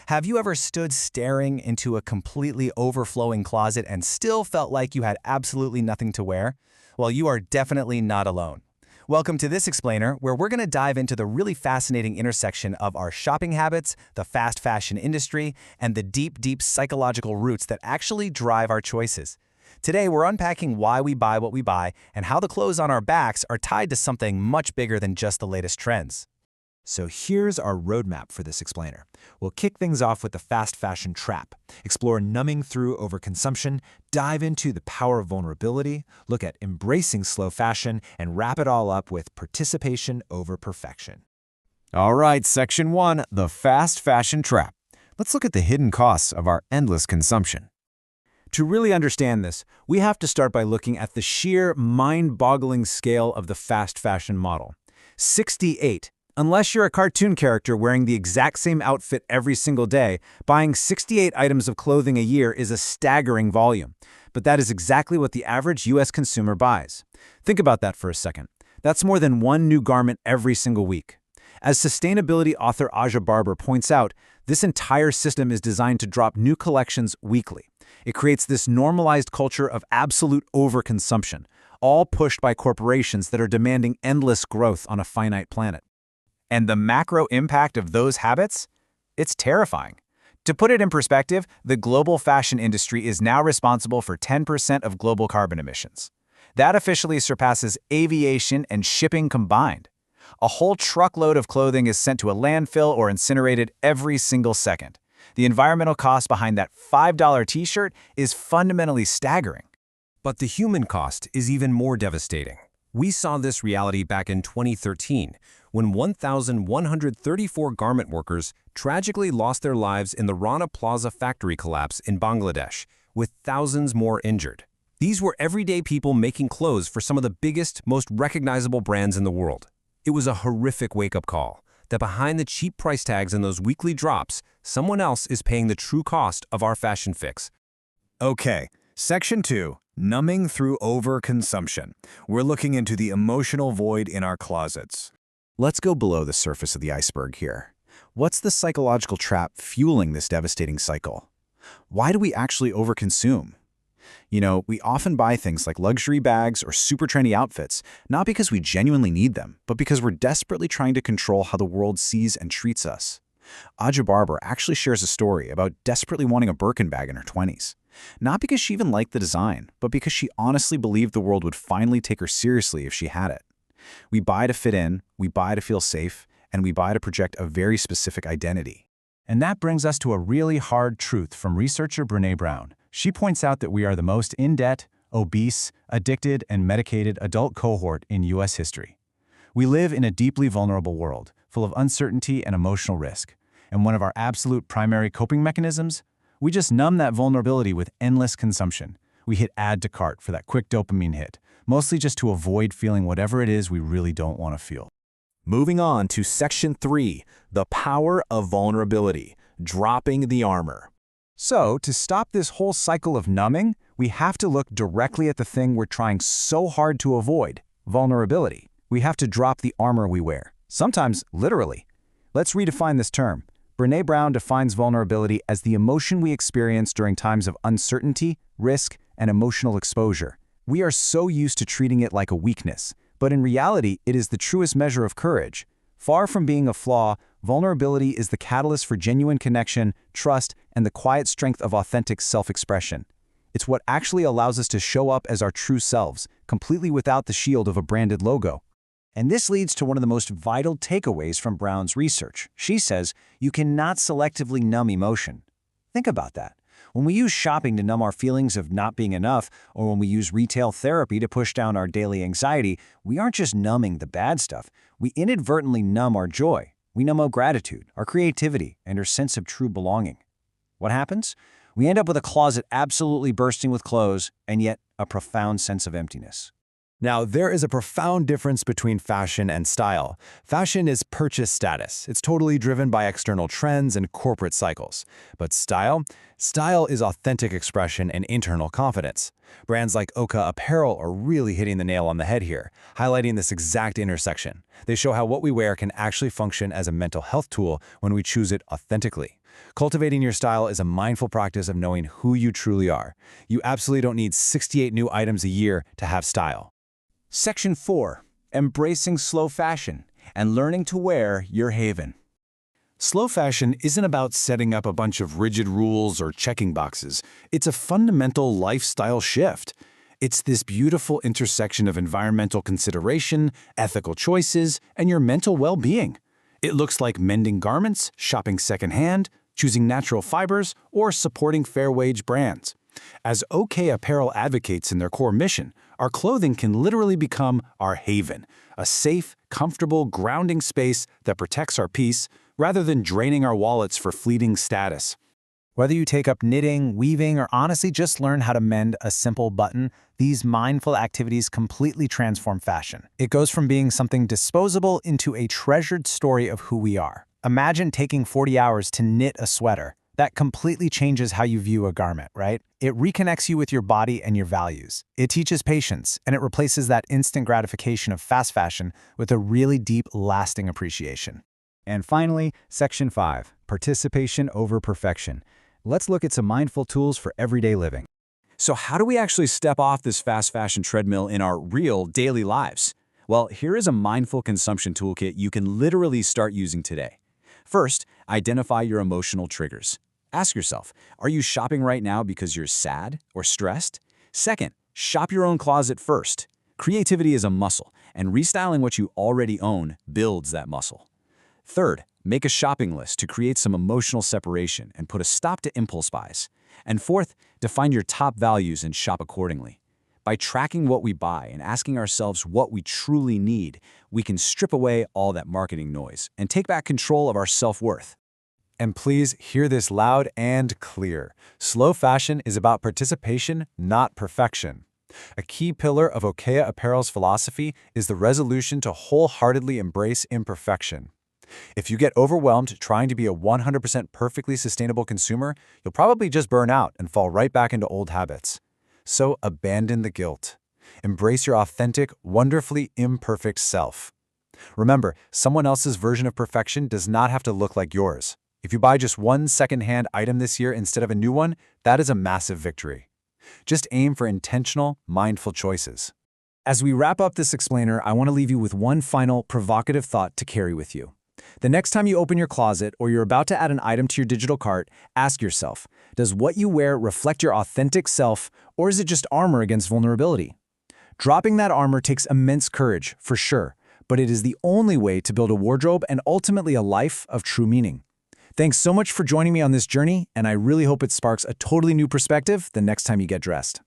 Have you ever stood staring into a completely overflowing closet and still felt like you had absolutely nothing to wear? Well, you are definitely not alone. Welcome to this explainer, where we're going to dive into the really fascinating intersection of our shopping habits, the fast fashion industry, and the deep psychological roots that actually drive our choices. Today, we're unpacking why we buy what we buy and how the clothes on our backs are tied to something much bigger than just the latest trends. So here's our roadmap for this explainer. We'll kick things off with the fast fashion trap, explore numbing through overconsumption, dive into the power of vulnerability, look at embracing slow fashion, and wrap it all up with participation over perfection. All right, Section 1, the fast fashion trap. Let's look at the hidden costs of our endless consumption. To really understand this, we have to start by looking at the sheer mind-boggling scale of the fast fashion model. 68. Unless you're a cartoon character wearing the exact same outfit every single day, buying 68 items of clothing a year is a staggering volume. But that is exactly what the average U.S. consumer buys. Think about that for a second. That's more than one new garment every single week. As sustainability author Aja Barber points out, this entire system is designed to drop new collections weekly. It creates this normalized culture of absolute overconsumption, all pushed by corporations that are demanding endless growth on a finite planet. And the macro impact of those habits? It's terrifying. To put it in perspective, the global fashion industry is now responsible for 10% of global carbon emissions. That officially surpasses aviation and shipping combined. A whole truckload of clothing is sent to a landfill or incinerated every single second. The environmental cost behind that $5 t-shirt is fundamentally staggering. But the human cost is even more devastating. We saw this reality back in 2013, when 1,134 garment workers tragically lost their lives in the Rana Plaza factory collapse in Bangladesh, with thousands more injured. These were everyday people making clothes for some of the biggest, most recognizable brands in the world. It was a horrific wake-up call, that behind the cheap price tags and those weekly drops, someone else is paying the true cost of our fashion fix. Okay, Section 2. Numbing through overconsumption. We're looking into the emotional void in our closets. Let's go below the surface of the iceberg here. What's the psychological trap fueling this devastating cycle? Why do we actually overconsume? You know, we often buy things like luxury bags or super trendy outfits, not because we genuinely need them, but because we're desperately trying to control how the world sees and treats us. Aja Barber actually shares a story about desperately wanting a Birkin bag in her 20s. Not because she even liked the design, but because she honestly believed the world would finally take her seriously if she had it. We buy to fit in, we buy to feel safe, and we buy to project a very specific identity. And that brings us to a really hard truth from researcher Brené Brown. She points out that we are the most in-debt, obese, addicted, and medicated adult cohort in U.S. history. We live in a deeply vulnerable world, full of uncertainty and emotional risk. And one of our absolute primary coping mechanisms? We just numb that vulnerability with endless consumption. We hit add to cart for that quick dopamine hit, mostly just to avoid feeling whatever it is we really don't want to feel. Moving on to Section 3, the power of vulnerability, dropping the armor. So, to stop this whole cycle of numbing, we have to look directly at the thing we're trying so hard to avoid, vulnerability. We have to drop the armor we wear, sometimes literally. Let's redefine this term. Brené Brown defines vulnerability as the emotion we experience during times of uncertainty, risk, and emotional exposure. We are so used to treating it like a weakness, but in reality, it is the truest measure of courage. Far from being a flaw, vulnerability is the catalyst for genuine connection, trust, and the quiet strength of authentic self-expression. It's what actually allows us to show up as our true selves, completely without the shield of a branded logo. And this leads to one of the most vital takeaways from Brown's research. She says, you cannot selectively numb emotion. Think about that. When we use shopping to numb our feelings of not being enough, or when we use retail therapy to push down our daily anxiety, we aren't just numbing the bad stuff. We inadvertently numb our joy. We numb our gratitude, our creativity, and our sense of true belonging. What happens? We end up with a closet absolutely bursting with clothes, and yet a profound sense of emptiness. Now, there is a profound difference between fashion and style. Fashion is purchase status. It's totally driven by external trends and corporate cycles. But style? Style is authentic expression and internal confidence. Brands like OKA Apparel are really hitting the nail on the head here, highlighting this exact intersection. They show how what we wear can actually function as a mental health tool when we choose it authentically. Cultivating your style is a mindful practice of knowing who you truly are. You absolutely don't need 68 new items a year to have style. Section 4. Embracing slow fashion and learning to wear your haven. Slow fashion isn't about setting up a bunch of rigid rules or checking boxes. It's a fundamental lifestyle shift. It's this beautiful intersection of environmental consideration, ethical choices, and your mental well-being. It looks like mending garments, shopping secondhand, choosing natural fibers, or supporting fair-wage brands. As OKA Apparel advocates in their core mission, our clothing can literally become our haven, a safe, comfortable, grounding space that protects our peace rather than draining our wallets for fleeting status. Whether you take up knitting, weaving, or honestly just learn how to mend a simple button, these mindful activities completely transform fashion. It goes from being something disposable into a treasured story of who we are. Imagine taking 40 hours to knit a sweater. That completely changes how you view a garment, right? It reconnects you with your body and your values. It teaches patience, and it replaces that instant gratification of fast fashion with a really deep, lasting appreciation. And finally, Section 5, Participation over Perfection. Let's look at some mindful tools for everyday living. So how do we actually step off this fast fashion treadmill in our real daily lives? Well, here is a mindful consumption toolkit you can literally start using today. First, identify your emotional triggers. Ask yourself, are you shopping right now because you're sad or stressed? Second, shop your own closet first. Creativity is a muscle, and restyling what you already own builds that muscle. Third, make a shopping list to create some emotional separation and put a stop to impulse buys. And fourth, define your top values and shop accordingly. By tracking what we buy and asking ourselves what we truly need, we can strip away all that marketing noise and take back control of our self-worth. And please hear this loud and clear. Slow fashion is about participation, not perfection. A key pillar of OKA Apparel's philosophy is the resolution to wholeheartedly embrace imperfection. If you get overwhelmed trying to be a 100% perfectly sustainable consumer, you'll probably just burn out and fall right back into old habits. So abandon the guilt. Embrace your authentic, wonderfully imperfect self. Remember, someone else's version of perfection does not have to look like yours. If you buy just one second-hand item this year instead of a new one, that is a massive victory. Just aim for intentional, mindful choices. As we wrap up this explainer, I want to leave you with one final provocative thought to carry with you. The next time you open your closet or you're about to add an item to your digital cart, ask yourself, does what you wear reflect your authentic self, or is it just armor against vulnerability? Dropping that armor takes immense courage, for sure, but it is the only way to build a wardrobe and ultimately a life of true meaning. Thanks so much for joining me on this journey, and I really hope it sparks a totally new perspective the next time you get dressed.